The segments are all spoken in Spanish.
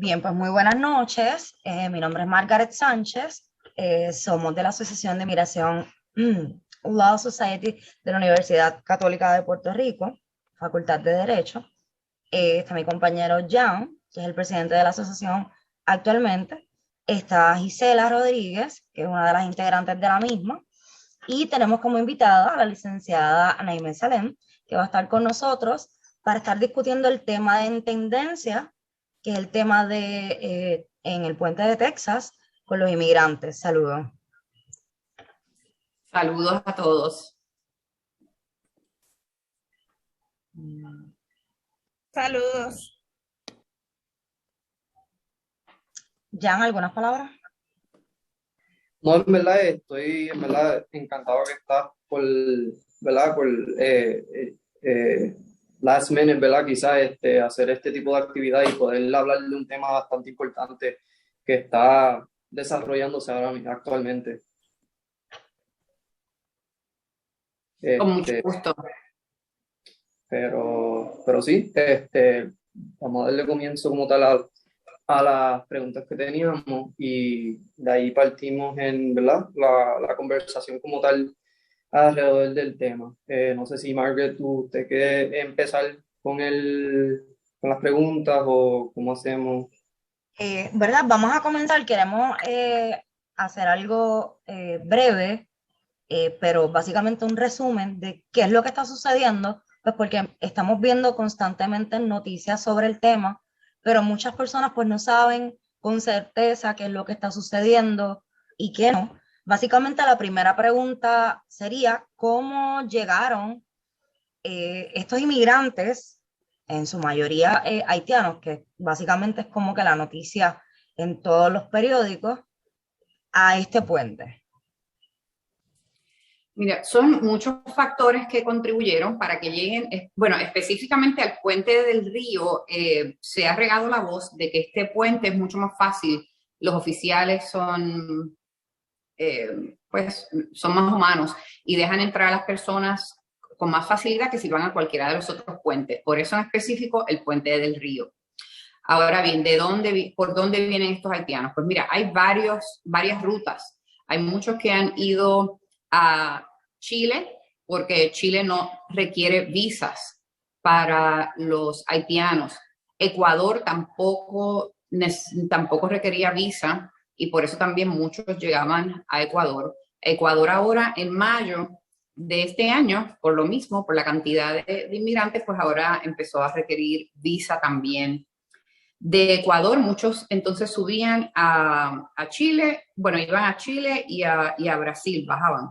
Bien, pues muy buenas noches. Mi nombre es Margaret Sánchez. Somos de la Asociación de Migración Law Society de la Universidad Católica de Puerto Rico, Facultad de Derecho. Está mi compañero Jan, que es el presidente de la asociación actualmente. Está Gisela Rodríguez, que es una de las integrantes de la misma. Y tenemos como invitada a la licenciada Anaime Salem, que va a estar con nosotros para estar discutiendo el tema de tendencia, que es el tema de en el puente de Texas con los inmigrantes. Saludos. Saludos a todos. Saludos. Jan, ¿algunas palabras? No, en verdad estoy en verdad encantado que estás por, ¿verdad? Por last minute, ¿verdad? Quizás hacer este tipo de actividad y poder hablar de un tema bastante importante que está desarrollándose actualmente. Con mucho gusto. Pero sí, vamos a darle comienzo como tal a las preguntas que teníamos y de ahí partimos en, ¿verdad? La conversación como tal alrededor del tema. No sé si Margaret, ¿usted quiere empezar con las preguntas o cómo hacemos? ¿Verdad? Vamos a comenzar. Queremos hacer algo breve, pero básicamente un resumen de qué es lo que está sucediendo, pues porque estamos viendo constantemente noticias sobre el tema, pero muchas personas pues no saben con certeza qué es lo que está sucediendo y qué no. Básicamente la primera pregunta sería, ¿cómo llegaron estos inmigrantes, en su mayoría haitianos, que básicamente es como que la noticia en todos los periódicos, a este puente? Mira, son muchos factores que contribuyeron para que lleguen, bueno, específicamente al puente del río, se ha regado la voz de que este puente es mucho más fácil. Los oficiales son, pues, son más humanos y dejan entrar a las personas con más facilidad que si van a cualquiera de los otros puentes. Por eso en específico el puente del río. Ahora bien, ¿por dónde vienen estos haitianos? Pues mira, hay varias rutas. Hay muchos que han ido a Chile, porque Chile no requiere visas para los haitianos. Ecuador tampoco requería visa y por eso también muchos llegaban a Ecuador. Ecuador ahora, en mayo de este año, por lo mismo, por la cantidad de inmigrantes, pues ahora empezó a requerir visa también. De Ecuador, muchos entonces subían a Chile, bueno, iban a Chile y a Brasil, bajaban.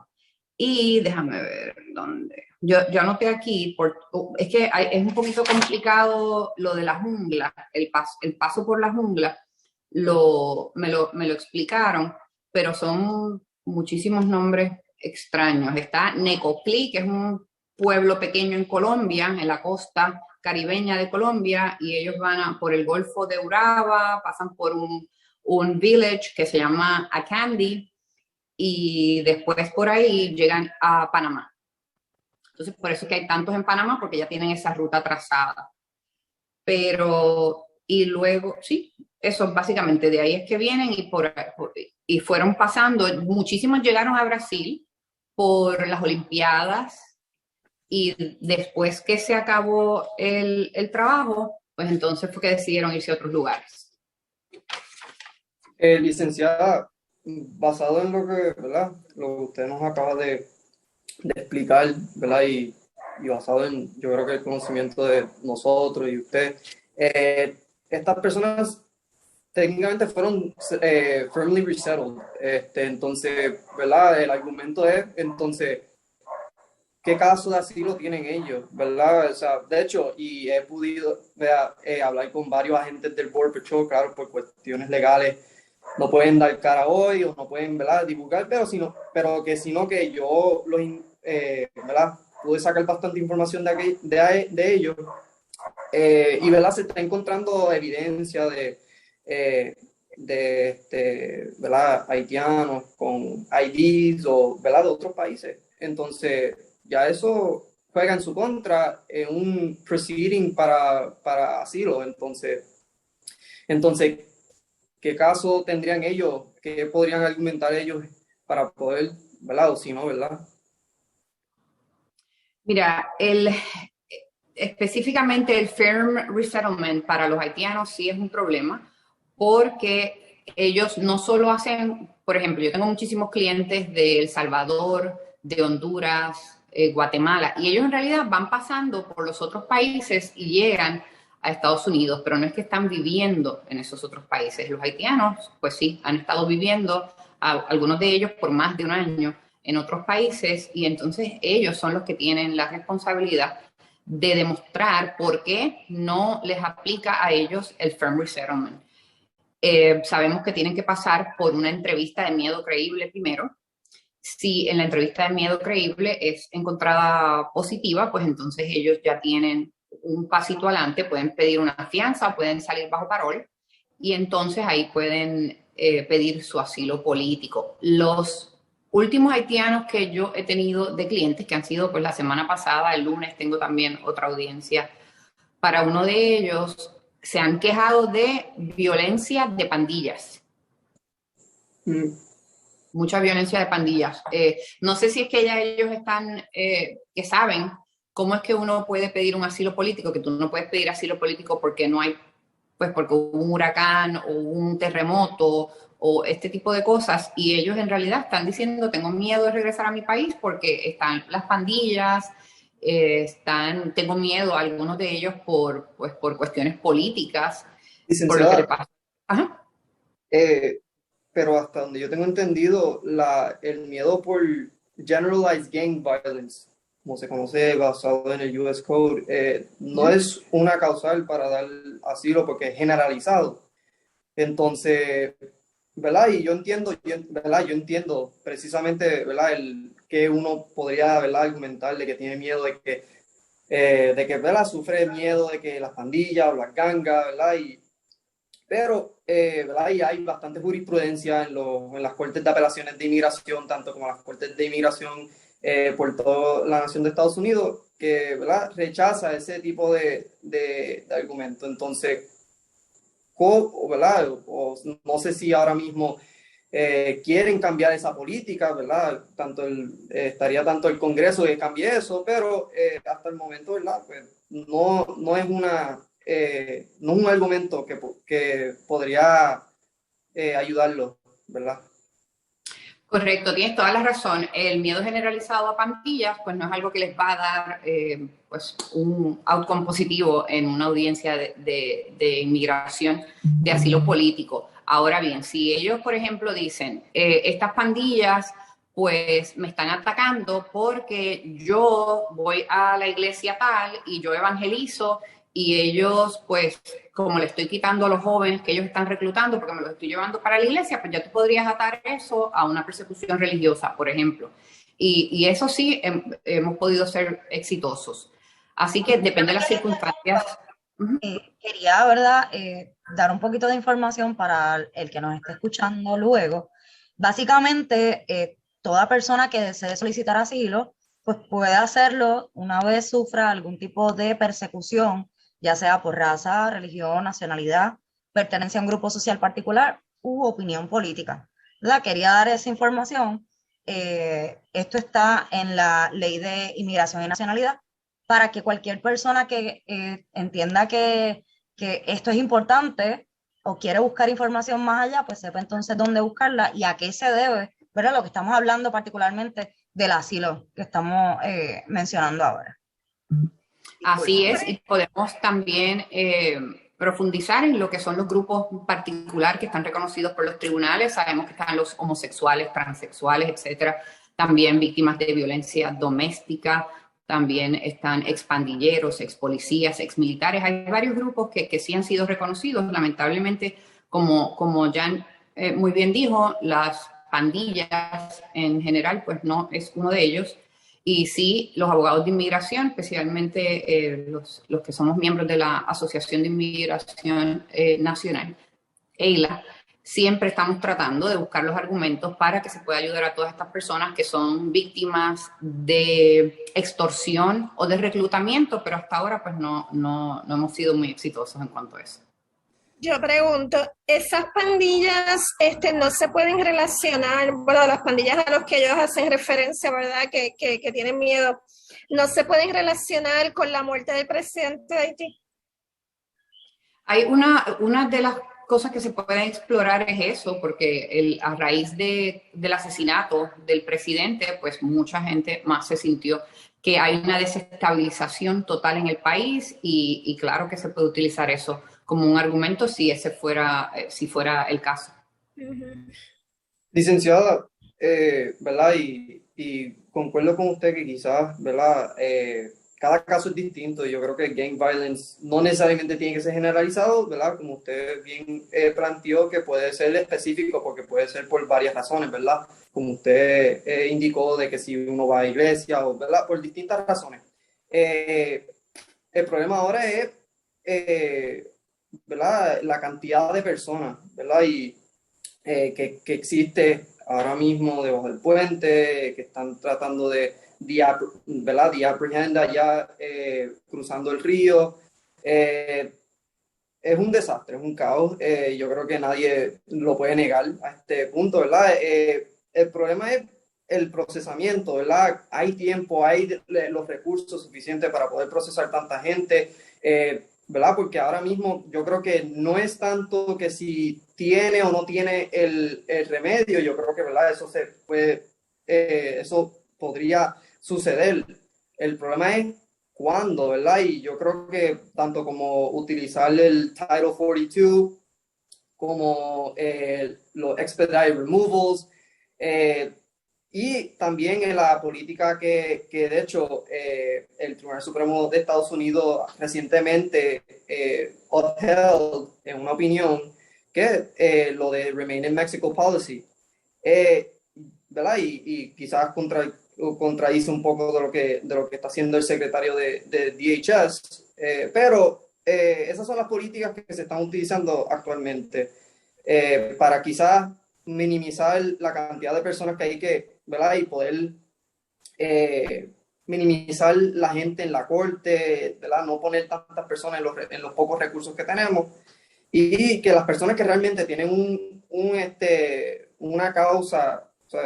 Y déjame ver dónde. Yo anoté aquí, es que es un poquito complicado lo de la jungla, el paso por la jungla, me lo explicaron, pero son muchísimos nombres extraños. Está Necoclí, que es un pueblo pequeño en Colombia, en la costa caribeña de Colombia, y ellos van por el Golfo de Urabá, pasan por un village que se llama Acandi, y después por ahí llegan a Panamá. Entonces, por eso es que hay tantos en Panamá, porque ya tienen esa ruta trazada. Pero, y luego, sí, eso básicamente de ahí es que vienen y fueron pasando. Muchísimos llegaron a Brasil por las Olimpiadas y después que se acabó el trabajo, pues entonces fue que decidieron irse a otros lugares. Licenciada, basado en lo que, ¿verdad? Lo que usted nos acaba de explicar, ¿verdad? Y basado en, yo creo que el conocimiento de nosotros y usted, estas personas técnicamente fueron firmly resettled. Entonces, ¿verdad? El argumento es, entonces, ¿qué caso de asilo tienen ellos, verdad? O sea, de hecho, y he podido hablar con varios agentes del Border Patrol, claro, por cuestiones legales, no pueden dar cara hoy o no pueden, ¿verdad?, divulgar, pero que yo ¿verdad?, pude sacar bastante información de ellos y, ¿verdad?, se está encontrando evidencia ¿verdad?, haitianos con IDs o, ¿verdad?, de otros países. Entonces, ya eso juega en su contra en un proceeding para asilo. Entonces, Entonces, ¿qué caso tendrían ellos? ¿Qué podrían argumentar ellos para poder, ¿verdad? O si no, ¿verdad? Mira, específicamente el firm resettlement para los haitianos sí es un problema porque ellos no solo hacen, por ejemplo, yo tengo muchísimos clientes de El Salvador, de Honduras, Guatemala, y ellos en realidad van pasando por los otros países y llegan a Estados Unidos, pero no es que están viviendo en esos otros países. Los haitianos, pues sí, han estado viviendo, algunos de ellos por más de un año en otros países, y entonces ellos son los que tienen la responsabilidad de demostrar por qué no les aplica a ellos el firm resettlement. Sabemos que tienen que pasar por una entrevista de miedo creíble primero. Si en la entrevista de miedo creíble es encontrada positiva, pues entonces ellos ya tienen un pasito adelante, pueden pedir una fianza, pueden salir bajo parol y entonces ahí pueden pedir su asilo político. Los últimos haitianos que yo he tenido de clientes, que han sido pues la semana pasada, el lunes tengo también otra audiencia para uno de ellos, se han quejado de violencia de pandillas. Mucha violencia de pandillas. No sé si es que ya ellos están, que saben cómo es que uno puede pedir un asilo político, que tú no puedes pedir asilo político porque no hay, pues porque hubo un huracán o un terremoto o este tipo de cosas, y ellos en realidad están diciendo, tengo miedo de regresar a mi país porque están las pandillas, tengo miedo, algunos de ellos pues, por cuestiones políticas, por lo que le pasa. Ajá. Pero hasta donde yo tengo entendido, el miedo por generalized gang violence, como se conoce basado en el US Code, no es una causal para dar asilo porque es generalizado. Entonces, ¿verdad? Y yo entiendo, ¿verdad? Yo entiendo precisamente, ¿verdad? Que uno podría, ¿verdad? Argumentar de que tiene miedo de que, ¿verdad? Sufre miedo de que las pandillas o las gangas, ¿verdad? Pero, ¿verdad? Y hay bastante jurisprudencia en las cortes de apelaciones de inmigración, tanto como las cortes de inmigración por toda la nación de Estados Unidos, que, ¿verdad? Rechaza ese tipo de argumento. Entonces, ¿verdad? O no sé si ahora mismo quieren cambiar esa política, ¿verdad? Estaría tanto el Congreso que cambie eso, pero hasta el momento, ¿verdad? Pues no es no es un argumento que podría ayudarlo, ¿verdad? Correcto, tienes toda la razón. El miedo generalizado a pandillas, pues no es algo que les va a dar pues un outcome positivo en una audiencia de inmigración, de asilo político. Ahora bien, si ellos, por ejemplo, dicen, estas pandillas pues me están atacando porque yo voy a la iglesia tal y yo evangelizo y ellos, pues, como le estoy quitando a los jóvenes que ellos están reclutando porque me los estoy llevando para la iglesia, pues ya tú podrías atar eso a una persecución religiosa, por ejemplo. Y eso sí, hemos podido ser exitosos. Así que depende de las circunstancias. Quería, ¿verdad? Dar un poquito de información para el que nos esté escuchando luego. Básicamente, toda persona que desee solicitar asilo, pues puede hacerlo una vez sufra algún tipo de persecución, ya sea por raza, religión, nacionalidad, pertenencia a un grupo social particular u opinión política. ¿Verdad? Quería dar esa información. Esto está en la Ley de Inmigración y Nacionalidad para que cualquier persona que entienda que esto es importante o quiere buscar información más allá, pues sepa entonces dónde buscarla y a qué se debe, ¿verdad? Lo que estamos hablando particularmente del asilo que estamos mencionando ahora. Así es, y podemos también profundizar en lo que son los grupos particular que están reconocidos por los tribunales. Sabemos que están los homosexuales, transexuales, etcétera, también víctimas de violencia doméstica, también están expandilleros, expolicías, exmilitares. Hay varios grupos que sí han sido reconocidos. Lamentablemente, como Jan muy bien dijo, las pandillas en general, pues no es uno de ellos. Y sí, los abogados de inmigración, especialmente los que somos miembros de la Asociación de Inmigración Nacional, EILA, siempre estamos tratando de buscar los argumentos para que se pueda ayudar a todas estas personas que son víctimas de extorsión o de reclutamiento, pero hasta ahora pues no hemos sido muy exitosos en cuanto a eso. Yo pregunto, ¿esas pandillas no se pueden relacionar, bueno, las pandillas a las que ellos hacen referencia, ¿verdad? Que tienen miedo, ¿no se pueden relacionar con la muerte del presidente de Haití? Hay una de las cosas que se pueden explorar es eso, porque a raíz del asesinato del presidente, pues mucha gente más se sintió que hay una desestabilización total en el país y claro que se puede utilizar eso como un argumento si fuera el caso. Licenciada, ¿verdad? Y concuerdo con usted que quizás, ¿verdad? Cada caso es distinto y yo creo que gang violence no necesariamente tiene que ser generalizado, ¿verdad? Como usted bien planteó, que puede ser específico porque puede ser por varias razones, ¿verdad? Como usted indicó de que si uno va a iglesia, o, ¿verdad? Por distintas razones. El problema ahora es, ¿verdad? La cantidad de personas, ¿verdad? Y que existe ahora mismo debajo del puente, que están tratando de ¿verdad? De apprehend allá cruzando el río. Es un desastre, es un caos. Yo creo que nadie lo puede negar a este punto, ¿verdad? El problema es el procesamiento, ¿verdad? Hay tiempo, hay los recursos suficientes para poder procesar tanta gente, ¿verdad? Porque ahora mismo yo creo que no es tanto que si tiene o no tiene el remedio, yo creo que, ¿verdad? Eso podría suceder. El problema es cuándo, ¿verdad? Y yo creo que tanto como utilizar el Title 42, como los expedited removals, y también en la política que de hecho el Tribunal Supremo de Estados Unidos recientemente upheld en una opinión, que lo de Remain in Mexico Policy, ¿verdad? Y quizás contradice un poco de lo que está haciendo el secretario de DHS, pero esas son las políticas que se están utilizando actualmente para quizás minimizar la cantidad de personas que hay que, ¿verdad? Y poder minimizar la gente en la corte, ¿verdad? No poner tantas personas en los pocos recursos que tenemos y que las personas que realmente tienen una causa, o sea,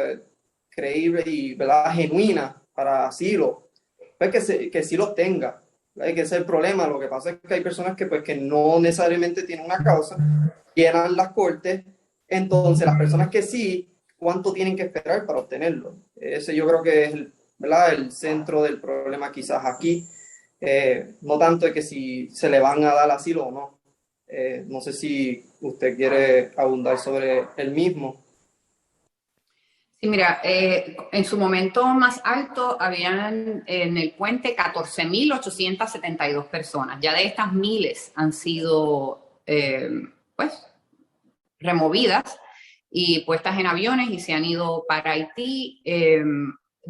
creíble y, ¿verdad? Genuina para asilo, pues que sí los tenga. ¿Verdad? Que ese es el problema. Lo que pasa es que hay personas que, pues, que no necesariamente tienen una causa, llenan las cortes, entonces las personas que sí, ¿cuánto tienen que esperar para obtenerlo? Ese yo creo que es ¿verdad? El centro del problema quizás aquí. No tanto de que si se le van a dar asilo o no. No sé si usted quiere abundar sobre el mismo. Sí, mira, en su momento más alto habían en el puente 14.872 personas. Ya de estas miles han sido, pues, removidas y puestas en aviones y se han ido para Haití.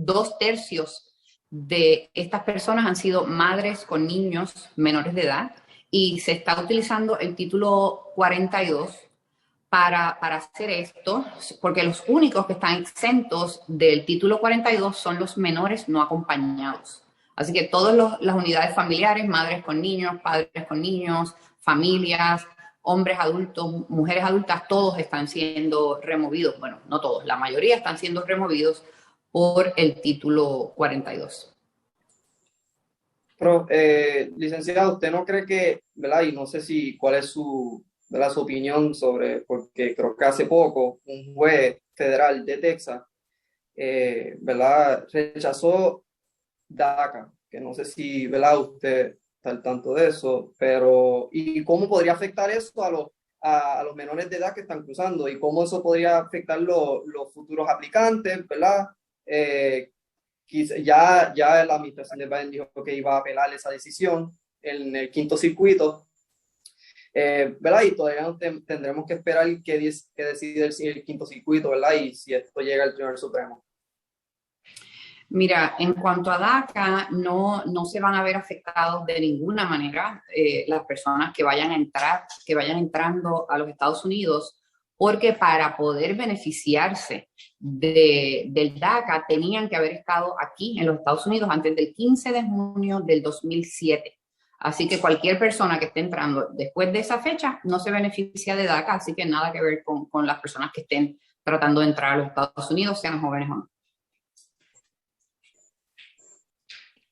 2/3 de estas personas han sido madres con niños menores de edad y se está utilizando el título 42 para hacer esto, porque los únicos que están exentos del título 42 son los menores no acompañados. Así que todas las unidades familiares, madres con niños, padres con niños, familias, hombres adultos, mujeres adultas, todos están siendo removidos. Bueno, no todos, la mayoría están siendo removidos por el título 42. Pero, licenciado, ¿usted no cree que, ¿verdad? Y no sé si cuál es ¿verdad? Su opinión sobre, porque creo que hace poco un juez federal de Texas, ¿verdad? Rechazó DACA, que no sé si, ¿verdad? Usted está al tanto de eso, pero ¿y cómo podría afectar eso a los menores de edad que están cruzando? ¿Y cómo eso podría afectar los futuros aplicantes, ¿verdad? Ya la administración de Biden dijo que iba a apelar esa decisión en el quinto circuito, ¿verdad? Y todavía no tendremos que esperar que decide el quinto circuito, ¿verdad? Y si esto llega al Tribunal Supremo. Mira, en cuanto a DACA, no se van a ver afectados de ninguna manera las personas que vayan entrando a los Estados Unidos, porque para poder beneficiarse del DACA tenían que haber estado aquí en los Estados Unidos antes del 15 de junio del 2007. Así que cualquier persona que esté entrando después de esa fecha no se beneficia de DACA, así que nada que ver con las personas que estén tratando de entrar a los Estados Unidos, sean jóvenes o no.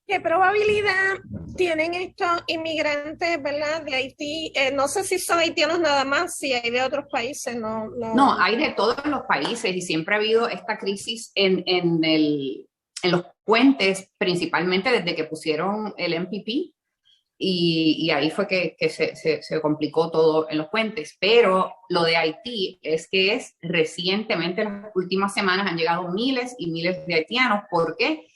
¿Qué probabilidad tienen estos inmigrantes, verdad, de Haití? No sé si son haitianos nada más, si hay de otros países, No, hay de todos los países y siempre ha habido esta crisis en los puentes, principalmente desde que pusieron el MPP, y ahí fue que se complicó todo en los puentes. Pero lo de Haití es que recientemente, en las últimas semanas, han llegado miles y miles de haitianos. ¿Por qué?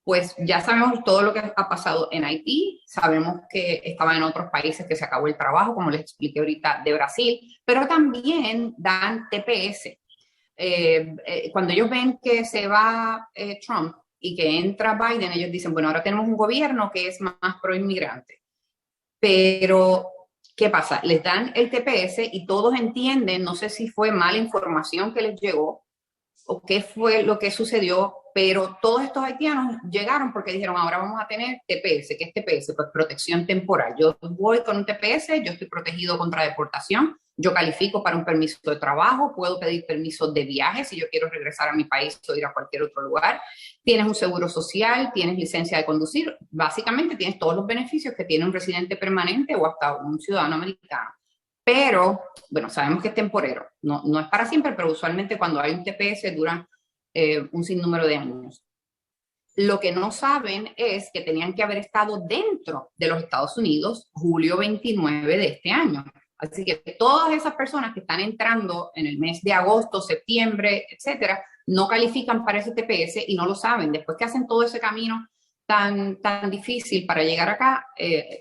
Pues ya sabemos todo lo que ha pasado en Haití, sabemos que estaba en otros países que se acabó el trabajo, como les expliqué ahorita, de Brasil, pero también dan TPS. Cuando ellos ven que se va Trump y que entra Biden, ellos dicen, bueno, ahora tenemos un gobierno que es más pro-inmigrante. Pero, ¿qué pasa? Les dan el TPS y todos entienden, no sé si fue mala información que les llegó o qué fue lo que sucedió, pero todos estos haitianos llegaron porque dijeron, ahora vamos a tener TPS. ¿Qué es TPS? Pues protección temporal. Yo voy con un TPS, yo estoy protegido contra deportación, yo califico para un permiso de trabajo, puedo pedir permiso de viaje si yo quiero regresar a mi país o ir a cualquier otro lugar. Tienes un seguro social, tienes licencia de conducir, básicamente tienes todos los beneficios que tiene un residente permanente o hasta un ciudadano americano. Pero, bueno, sabemos que es temporero, no es para siempre, pero usualmente cuando hay un TPS dura un sinnúmero de años. Lo que no saben es que tenían que haber estado dentro de los Estados Unidos julio 29 de este año. Así que todas esas personas que están entrando en el mes de agosto, septiembre, etcétera, no califican para ese TPS y no lo saben. Después que hacen todo ese camino tan difícil para llegar acá,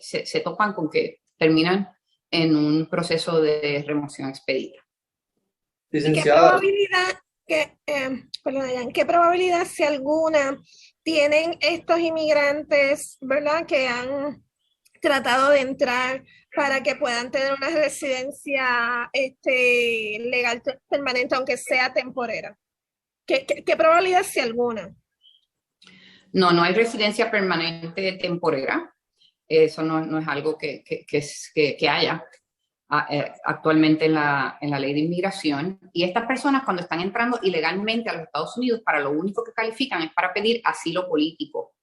se topan con que terminan en un proceso de remoción expedita. Licenciada. ¿Qué probabilidad, si alguna, tienen estos inmigrantes, verdad, que han tratado de entrar para que puedan tener una residencia legal permanente, aunque sea temporera? ¿Qué probabilidad, si alguna? No hay residencia permanente temporera. Eso no es algo que haya actualmente en la ley de inmigración. Y estas personas, cuando están entrando ilegalmente a los Estados Unidos, para lo único que califican es para pedir asilo político.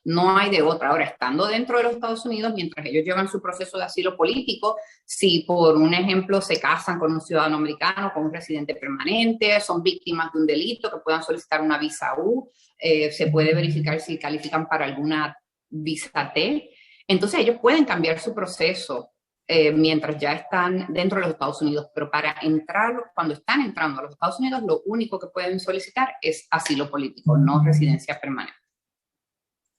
No hay de otra. Ahora, estando dentro de los Estados Unidos, mientras ellos llevan su proceso de asilo político, si por un ejemplo se casan con un ciudadano americano, con un residente permanente, son víctimas de un delito, que puedan solicitar una visa U, se puede verificar si califican para alguna visa T. Entonces ellos pueden cambiar su proceso mientras ya están dentro de los Estados Unidos, pero para entrar, cuando están entrando a los Estados Unidos, lo único que pueden solicitar es asilo político, no residencia permanente.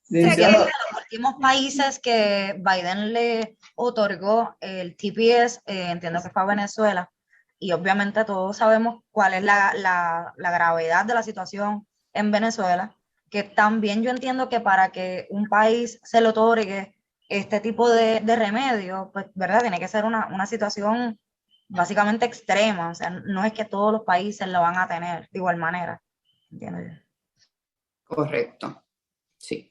Sería de los últimos países que Biden le otorgó el TPS, entiendo que fue a Venezuela, y obviamente todos sabemos cuál es la gravedad de la situación en Venezuela, que también yo entiendo que para que un país se le otorgue este tipo de remedio, pues, ¿verdad? Tiene que ser una situación básicamente extrema, o sea, no es que todos los países lo van a tener de igual manera, entiendo yo. Correcto, sí.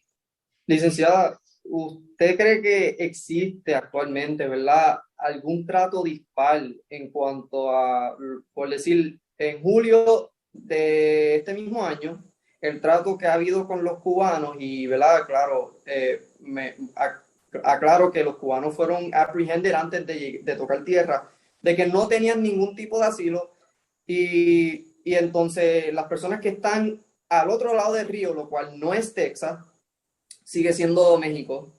Licenciada, ¿usted cree que existe actualmente, verdad, algún trato dispar en cuanto a, por decir, en julio de este mismo año, el trato que ha habido con los cubanos y, verdad, claro, aclaro que los cubanos fueron apprehended antes de tocar tierra, de que no tenían ningún tipo de asilo y entonces las personas que están al otro lado del río, lo cual no es Texas, sigue siendo México,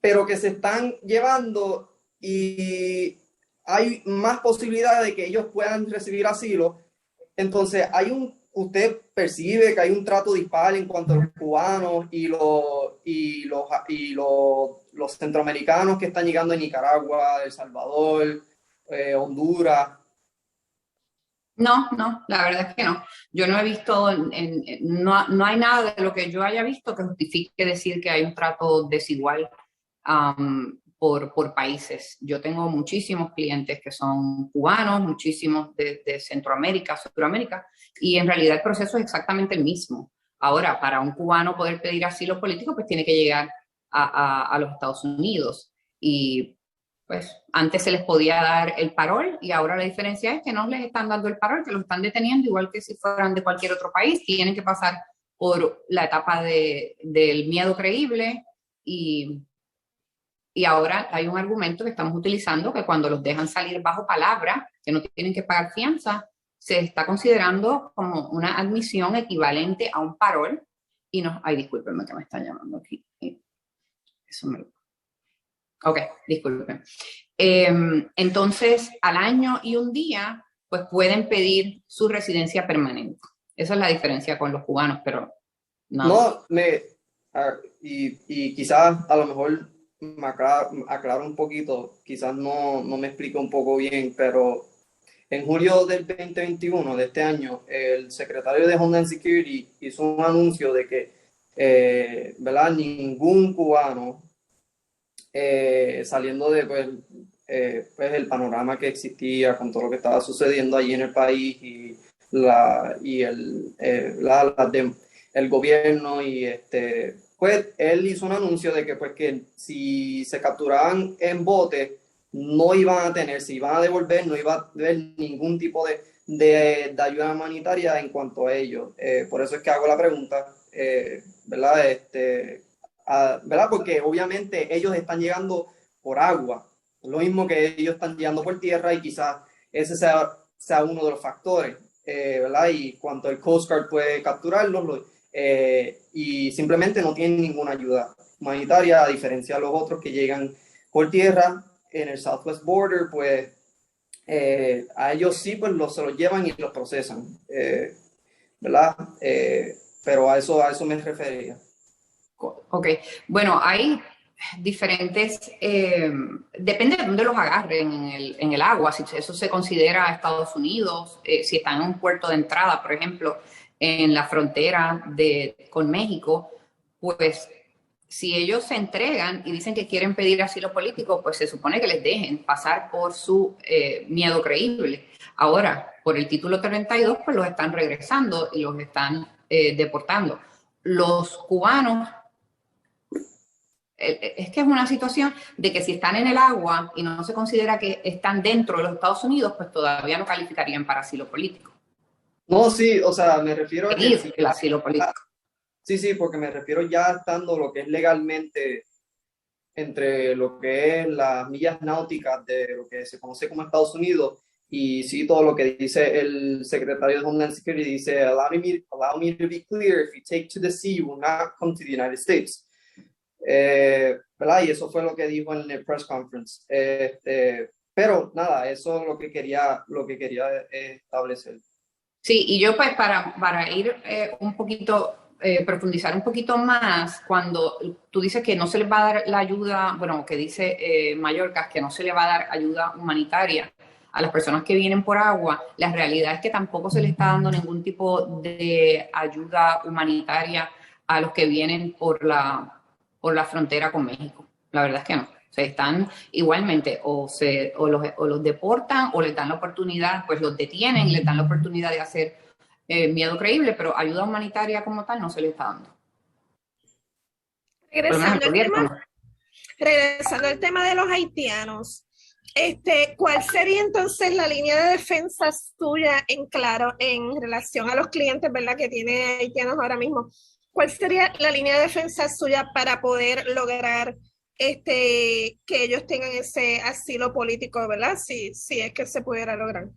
pero que se están llevando y hay más posibilidades de que ellos puedan recibir asilo. Entonces, usted percibe que hay un trato dispar en cuanto a los cubanos y los centroamericanos que están llegando a Nicaragua, El Salvador, Honduras. No, la verdad es que no. Yo no he visto, no hay nada de lo que yo haya visto que justifique decir que hay un trato desigual por países. Yo tengo muchísimos clientes que son cubanos, muchísimos de Centroamérica, Sudamérica, y en realidad el proceso es exactamente el mismo. Ahora, para un cubano poder pedir asilo político, pues tiene que llegar a los Estados Unidos. Y pues antes se les podía dar el parol y ahora la diferencia es que no les están dando el parol, que los están deteniendo igual que si fueran de cualquier otro país. Tienen que pasar por la etapa del miedo creíble y ahora hay un argumento que estamos utilizando que cuando los dejan salir bajo palabra, que no tienen que pagar fianza, se está considerando como una admisión equivalente a un parol y no, ay, discúlpenme que me están llamando aquí. Eso me lo... Ok, disculpen. Entonces, al año y un día, pues pueden pedir su residencia permanente. Esa es la diferencia con los cubanos, pero no. Y quizás a lo mejor me aclaro un poquito, quizás no me explico un poco bien, pero en julio del 2021 de este año, el secretario de Homeland Security hizo un anuncio de que, ¿verdad? Ningún cubano saliendo de pues el panorama que existía con todo lo que estaba sucediendo allí en el país y el gobierno y pues él hizo un anuncio de que pues que si se capturaban en bote no iban a tener, si iban a devolver, no iba a haber ningún tipo de ayuda humanitaria en cuanto a ellos. Por eso es que hago la pregunta, ¿verdad? ¿Verdad? Porque obviamente ellos están llegando por agua, lo mismo que ellos están llegando por tierra y quizás ese sea uno de los factores, ¿verdad? Y cuanto el Coast Guard puede capturarlos y simplemente no tienen ninguna ayuda humanitaria, a diferencia de los otros que llegan por tierra en el Southwest Border, pues a ellos sí pues se los llevan y los procesan, ¿verdad? Pero a eso me refería. Ok, bueno, hay diferentes, depende de dónde los agarren en el agua, si eso se considera Estados Unidos, si están en un puerto de entrada, por ejemplo, en la frontera con México, pues si ellos se entregan y dicen que quieren pedir asilo político, pues se supone que les dejen pasar por su miedo creíble. Ahora, por el título 32, pues los están regresando y los están deportando. Los cubanos, es que es una situación de que si están en el agua y no se considera que están dentro de los Estados Unidos, pues todavía no calificarían para asilo político. No, sí, o sea, me refiero a que... el asilo político. Sí, porque me refiero ya estando lo que es legalmente entre lo que es las millas náuticas de lo que se conoce como Estados Unidos y sí todo lo que dice el secretario de Homeland Security, dice, allow me to be clear, if you take to the sea, you will not come to the United States. ¿Verdad? Y eso fue lo que dijo en el press conference. Pero nada, eso es lo que quería establecer. Sí, y yo pues para ir un poquito, profundizar un poquito más, cuando tú dices que no se les va a dar la ayuda, bueno, que dice Mallorca, que no se le va a dar ayuda humanitaria a las personas que vienen por agua, la realidad es que tampoco se le está dando ningún tipo de ayuda humanitaria a los que vienen por la frontera con México. La verdad es que no. O sea, están igualmente, o los deportan o les dan la oportunidad, pues los detienen, les dan la oportunidad de hacer miedo creíble, pero ayuda humanitaria como tal no se les está dando. Regresando al tema de los haitianos, ¿cuál sería entonces la línea de defensa tuya en relación a los clientes, ¿verdad?, que tiene haitianos ahora mismo? ¿Cuál sería la línea de defensa suya para poder lograr que ellos tengan ese asilo político, ¿verdad? Si es que se pudiera lograr.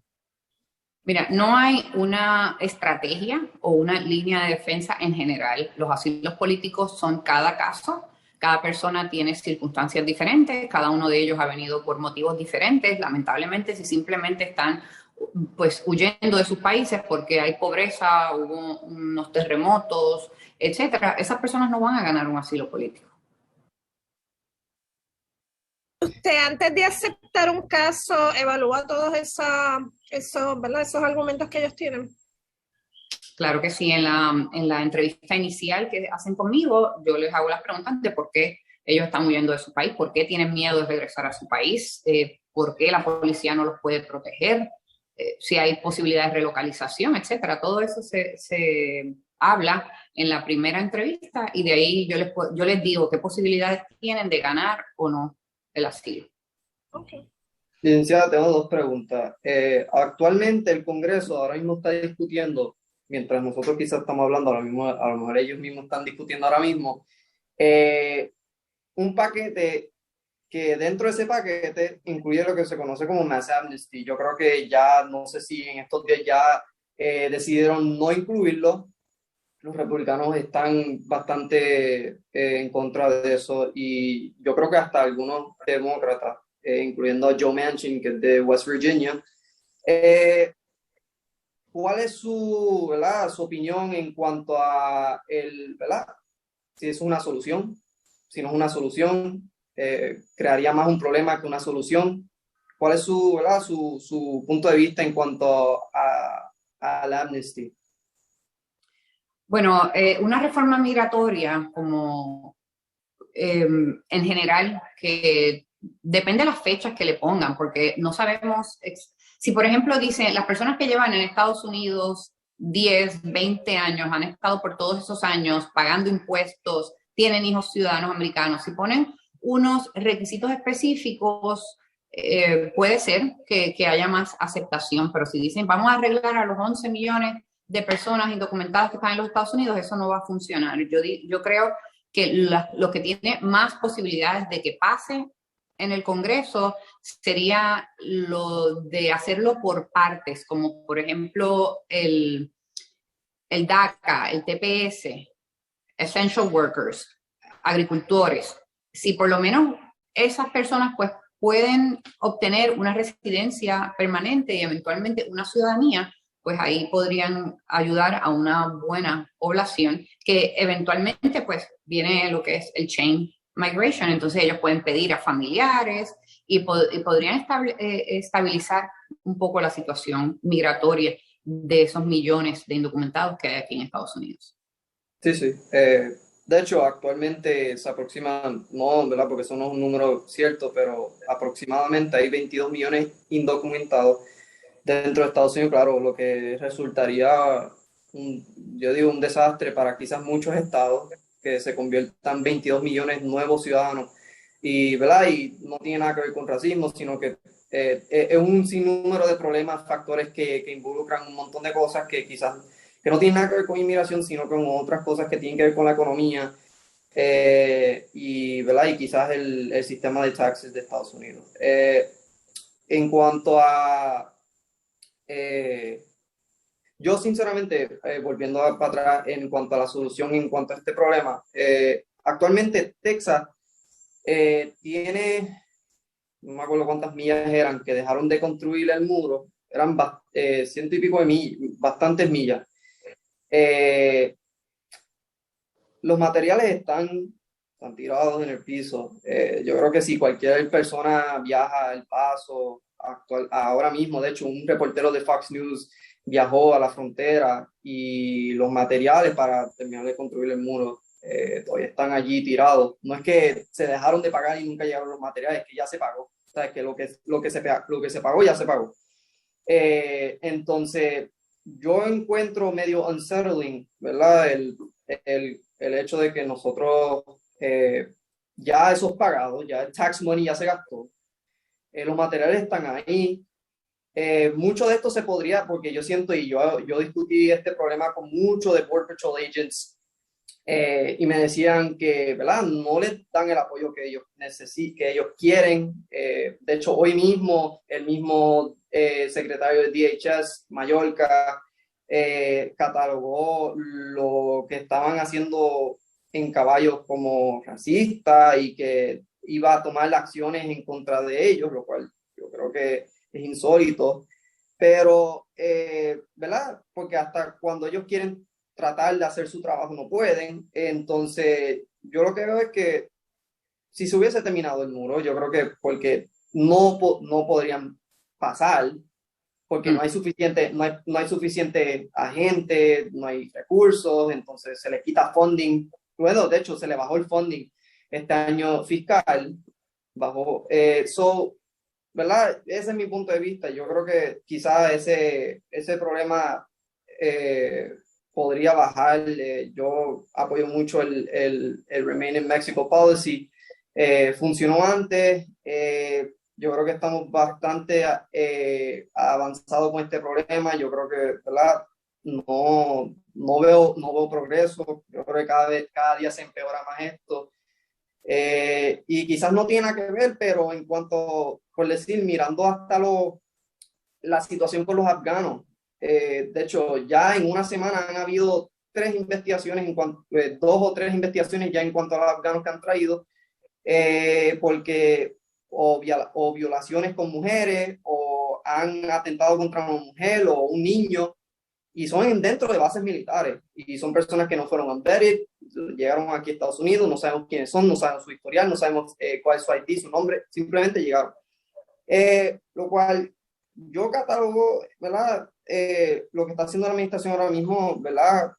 Mira, no hay una estrategia o una línea de defensa en general. Los asilos políticos son cada caso. Cada persona tiene circunstancias diferentes. Cada uno de ellos ha venido por motivos diferentes. Lamentablemente, si simplemente están pues huyendo de sus países porque hay pobreza, hubo unos terremotos, etcétera, esas personas no van a ganar un asilo político. Usted antes de aceptar un caso evalúa todos esos argumentos que ellos tienen. Claro que sí, en la entrevista inicial que hacen conmigo, yo les hago las preguntas de por qué ellos están huyendo de su país, por qué tienen miedo de regresar a su país, por qué la policía no los puede proteger, si hay posibilidad de relocalización, etcétera. Todo eso se habla en la primera entrevista y de ahí yo les digo qué posibilidades tienen de ganar o no el asilo. Okay. Licenciada, tengo dos preguntas. Actualmente el Congreso ahora mismo está discutiendo, mientras nosotros quizás estamos hablando, ahora mismo, a lo mejor ellos mismos están discutiendo ahora mismo, un paquete que dentro de ese paquete incluye lo que se conoce como Mass Amnesty. Yo creo que ya, no sé si en estos días ya decidieron no incluirlo. Los republicanos están bastante en contra de eso y yo creo que hasta algunos demócratas, incluyendo a Joe Manchin, que es de West Virginia. ¿Cuál es su, ¿verdad?, su opinión en cuanto a ¿verdad?, si es una solución? Si no es una solución, crearía más un problema que una solución. ¿Cuál es su, ¿verdad?, su punto de vista en cuanto a la amnesty? Bueno, una reforma migratoria como en general, que depende de las fechas que le pongan, porque no sabemos si, por ejemplo, dicen las personas que llevan en Estados Unidos 10, 20 años, han estado por todos esos años pagando impuestos, tienen hijos ciudadanos americanos, si ponen unos requisitos específicos, puede ser que haya más aceptación, pero si dicen vamos a arreglar a los 11 millones de personas indocumentadas que están en los Estados Unidos, eso no va a funcionar. Yo creo que lo que tiene más posibilidades de que pase en el Congreso sería lo de hacerlo por partes, como por ejemplo el DACA, el TPS, Essential Workers, agricultores. Si por lo menos esas personas pues pueden obtener una residencia permanente y eventualmente una ciudadanía, pues ahí podrían ayudar a una buena población que eventualmente pues viene lo que es el chain migration, entonces ellos pueden pedir a familiares y podrían estabilizar un poco la situación migratoria de esos millones de indocumentados que hay aquí en Estados Unidos. Sí, sí. De hecho, actualmente se aproximan, no, ¿verdad?, porque eso no es un número cierto, pero aproximadamente hay 22 millones indocumentados dentro de Estados Unidos, claro, lo que resultaría, yo digo, un desastre para quizás muchos estados, que se conviertan 22 millones nuevos ciudadanos. Y, ¿verdad?, y no tiene nada que ver con racismo, sino que es un sinnúmero de problemas, factores que involucran un montón de cosas que quizás que no tienen nada que ver con inmigración, sino con otras cosas que tienen que ver con la economía y, ¿verdad?, y quizás el sistema de taxes de Estados Unidos. En cuanto a yo sinceramente, volviendo para atrás en cuanto a la solución, en cuanto a este problema, actualmente Texas tiene, no me acuerdo cuántas millas eran, que dejaron de construir el muro, eran ciento y pico de millas, bastantes millas. Los materiales están tirados en el piso. Yo creo que si cualquier persona viaja El Paso, ahora mismo, de hecho, un reportero de Fox News viajó a la frontera y los materiales para terminar de construir el muro todavía están allí tirados. No es que se dejaron de pagar y nunca llegaron los materiales, es que ya se pagó. O sea, es que lo que se pagó ya se pagó. Entonces, yo encuentro medio unsettling, ¿verdad?, el hecho de que nosotros ya esos pagados, ya el tax money ya se gastó, los materiales están ahí. Mucho de esto se podría, porque yo siento, y yo discutí este problema con muchos de Border Patrol agents y me decían que, ¿verdad?, no les dan el apoyo que ellos necesitan, que ellos quieren. De hecho, hoy mismo, el mismo secretario de DHS, Mallorca, catalogó lo que estaban haciendo en caballos como racista y que iba a tomar acciones en contra de ellos, lo cual yo creo que es insólito. Pero, ¿verdad?, porque hasta cuando ellos quieren tratar de hacer su trabajo no pueden. Entonces, yo lo que veo es que si se hubiese terminado el muro, yo creo que porque no podrían pasar, porque no hay suficiente agente, no hay recursos, entonces se le quita funding. Bueno, de hecho, se le bajó el funding este año fiscal, bajó. ¿Verdad? Ese es mi punto de vista. Yo creo que quizás ese problema podría bajar. Yo apoyo mucho el Remain in Mexico Policy, funcionó antes. Yo creo que estamos bastante avanzados con este problema. Yo creo que, ¿verdad? No veo progreso. Yo creo que cada día se empeora más esto. Y quizás no tiene nada que ver, pero en cuanto, por decir, mirando hasta la situación con los afganos, de hecho, ya en una semana han habido 3 investigaciones, dos o tres investigaciones ya en cuanto a los afganos que han traído, porque o violaciones con mujeres, o han atentado contra una mujer o un niño, y son dentro de bases militares, y son personas que no fueron embedded, llegaron aquí a Estados Unidos, no sabemos quiénes son, no sabemos su historial, no sabemos cuál es su ID, su nombre, simplemente llegaron. Lo cual yo catalogo, ¿verdad? Lo que está haciendo la administración ahora mismo, ¿verdad?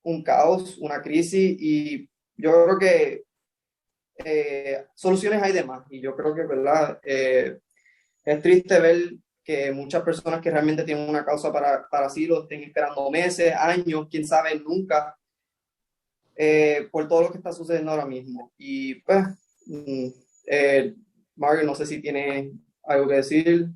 Un caos, una crisis, y yo creo que soluciones hay de más, y yo creo que, ¿verdad? Es triste ver que muchas personas que realmente tienen una causa para asilo estén esperando meses, años, quién sabe, nunca, por todo lo que está sucediendo ahora mismo. Y pues, Mario, no sé si tiene algo que decir.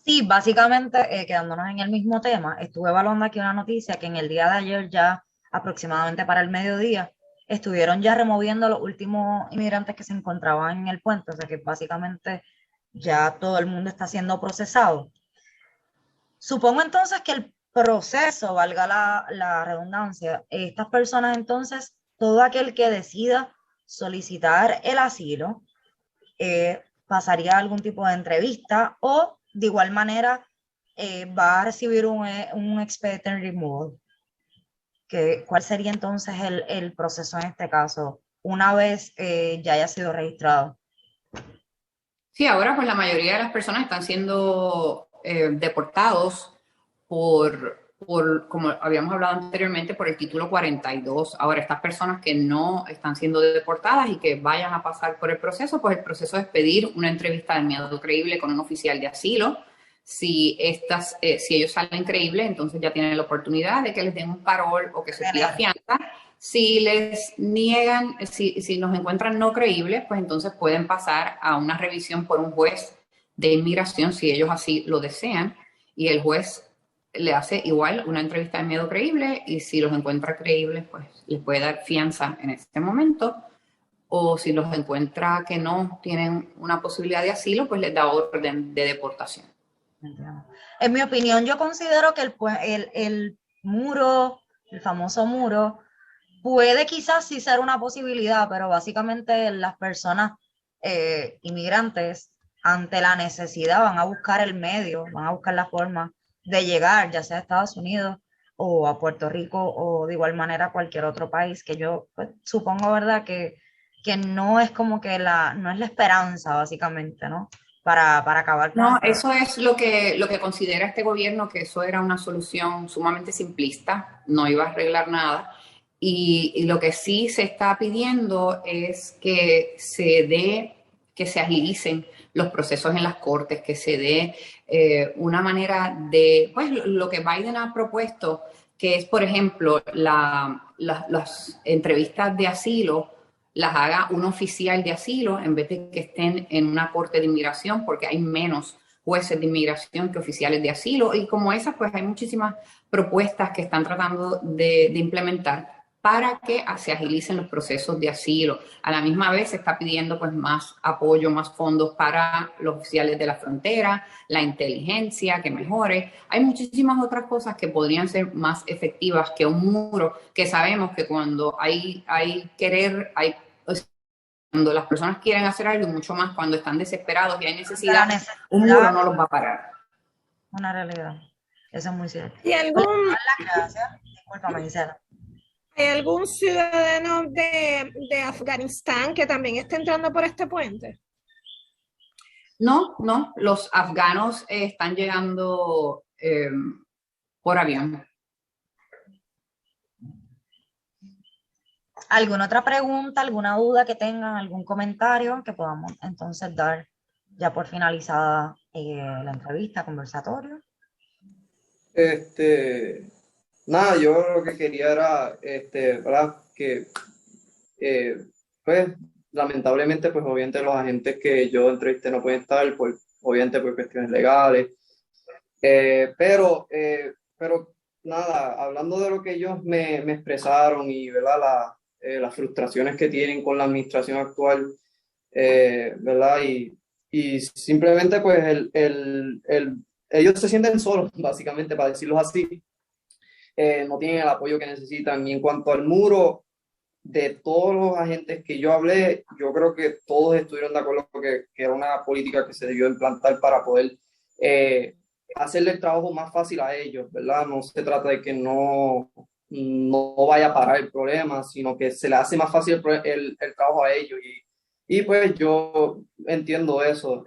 Sí, básicamente, quedándonos en el mismo tema, estuve evaluando aquí una noticia que en el día de ayer, ya aproximadamente para el mediodía, estuvieron ya removiendo los últimos inmigrantes que se encontraban en el puente, o sea que básicamente ya todo el mundo está siendo procesado. Supongo entonces que el proceso, valga la redundancia, estas personas entonces, todo aquel que decida solicitar el asilo, pasaría a algún tipo de entrevista o de igual manera va a recibir un expedited removal. ¿Cuál sería entonces el proceso en este caso una vez ya haya sido registrado? Sí, ahora pues la mayoría de las personas están siendo deportados como habíamos hablado anteriormente, por el título 42. Ahora, estas personas que no están siendo deportadas y que vayan a pasar por el proceso, pues el proceso es pedir una entrevista de miedo creíble con un oficial de asilo. Si ellos salen creíbles, entonces ya tienen la oportunidad de que les den un parol o que se pida fianza. Si les niegan, si nos encuentran no creíbles, pues entonces pueden pasar a una revisión por un juez de inmigración, si ellos así lo desean, y el juez le hace igual una entrevista de miedo creíble, y si los encuentra creíbles, pues les puede dar fianza en este momento, o si los encuentra que no tienen una posibilidad de asilo, pues les da orden de deportación. En mi opinión, yo considero que el muro, el famoso muro, puede quizás sí ser una posibilidad, pero básicamente las personas inmigrantes, ante la necesidad, van a buscar el medio, van a buscar la forma de llegar, ya sea a Estados Unidos o a Puerto Rico o de igual manera a cualquier otro país, que yo pues, supongo, ¿verdad? Que no es como que no es la esperanza, básicamente, ¿no? Para acabar con No, esto. eso es lo que considera este gobierno, que eso era una solución sumamente simplista, no iba a arreglar nada. Y lo que sí se está pidiendo es que se agilicen los procesos en las cortes, que se dé una manera de, pues lo que Biden ha propuesto, que es, por ejemplo, las entrevistas de asilo las haga un oficial de asilo en vez de que estén en una corte de inmigración, porque hay menos jueces de inmigración que oficiales de asilo. Y como esas, pues hay muchísimas propuestas que están tratando de implementar para que se agilicen los procesos de asilo. A la misma vez se está pidiendo pues más apoyo, más fondos para los oficiales de la frontera, la inteligencia que mejore. Hay muchísimas otras cosas que podrían ser más efectivas que un muro, que sabemos que cuando cuando las personas quieren hacer algo, mucho más cuando están desesperados y hay necesidad, un muro no los va a parar. Una realidad. Eso es muy cierto. ¿Y Discúlpame, Gisela. ¿Hay algún ciudadano de Afganistán que también esté entrando por este puente? No, los afganos están llegando por avión. ¿Alguna otra pregunta, alguna duda que tengan, algún comentario que podamos entonces dar ya por finalizada la entrevista, conversatorio? Nada, yo lo que quería era, ¿verdad? Que pues lamentablemente, pues obviamente los agentes que yo entrevisté no pueden estar, obviamente por cuestiones legales. Pero nada, hablando de lo que ellos me expresaron y, ¿verdad? Las frustraciones que tienen con la administración actual, ¿verdad? Y simplemente pues ellos se sienten solos, básicamente, para decirlo así. No tienen el apoyo que necesitan. Y en cuanto al muro, de todos los agentes que yo hablé, yo creo que todos estuvieron de acuerdo que era una política que se debió implantar para poder hacerle el trabajo más fácil a ellos, ¿verdad? No se trata de que no vaya a parar el problema, sino que se le hace más fácil el trabajo a ellos. Y pues yo entiendo eso,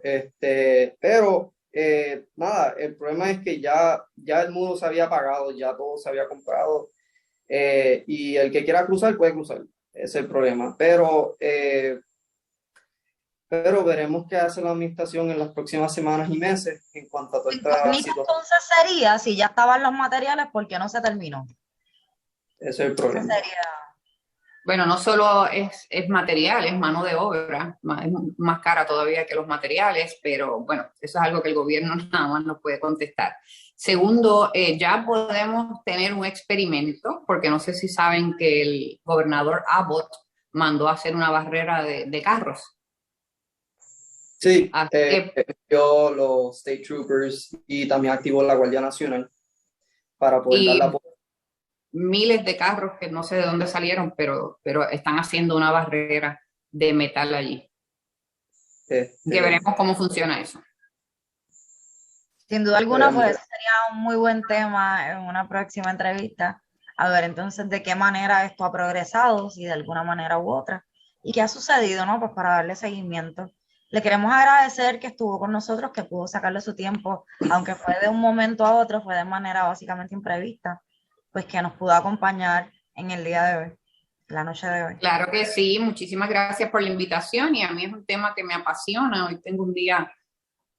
pero nada, el problema es que ya el muro se había pagado, ya todo se había comprado, y el que quiera cruzar puede cruzar, ese es el problema. Pero veremos qué hace la administración en las próximas semanas y meses en cuanto a toda esta situación. Entonces sería, si ya estaban los materiales, ¿por qué no se terminó? Ese es el problema. Bueno, no solo es material, es mano de obra, es más cara todavía que los materiales, pero bueno, eso es algo que el gobierno nada más nos puede contestar. Segundo, ya podemos tener un experimento, porque no sé si saben que el gobernador Abbott mandó a hacer una barrera de carros. Sí, yo los State Troopers y también activó la Guardia Nacional para poder dar la miles de carros que no sé de dónde salieron, pero están haciendo una barrera de metal allí. Que veremos cómo funciona eso. Sin duda alguna, pues sería un muy buen tema en una próxima entrevista. A ver, entonces, de qué manera esto ha progresado, si de alguna manera u otra, y qué ha sucedido, ¿no? Pues para darle seguimiento. Le queremos agradecer que estuvo con nosotros, que pudo sacarle su tiempo, aunque fue de un momento a otro, fue de manera básicamente imprevista, pues que nos pudo acompañar en el día de hoy, la noche de hoy. Claro que sí, muchísimas gracias por la invitación, y a mí es un tema que me apasiona. Hoy tengo un día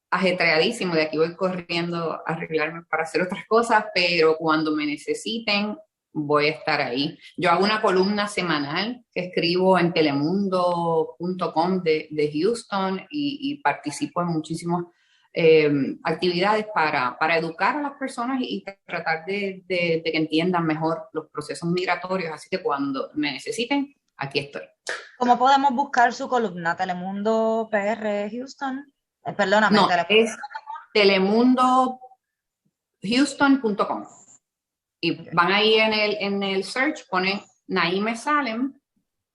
ajetreadísimo, de aquí voy corriendo a arreglarme para hacer otras cosas, pero cuando me necesiten voy a estar ahí. Yo hago una columna semanal que escribo en telemundo.com de Houston, y participo en muchísimas actividades para educar a las personas y tratar de que entiendan mejor los procesos migratorios. Así que cuando me necesiten, aquí estoy. ¿Cómo podemos buscar su columna? Telemundo PR Houston. Perdóname. No, es telemundohouston.com. Y van ahí en el search, ponen Naime Salem,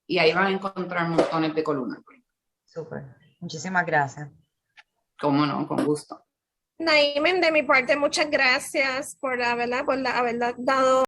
y ahí van a encontrar montones de columnas. Súper. Muchísimas gracias. Cómo no, con gusto. Naime, de mi parte, muchas gracias por haberla dado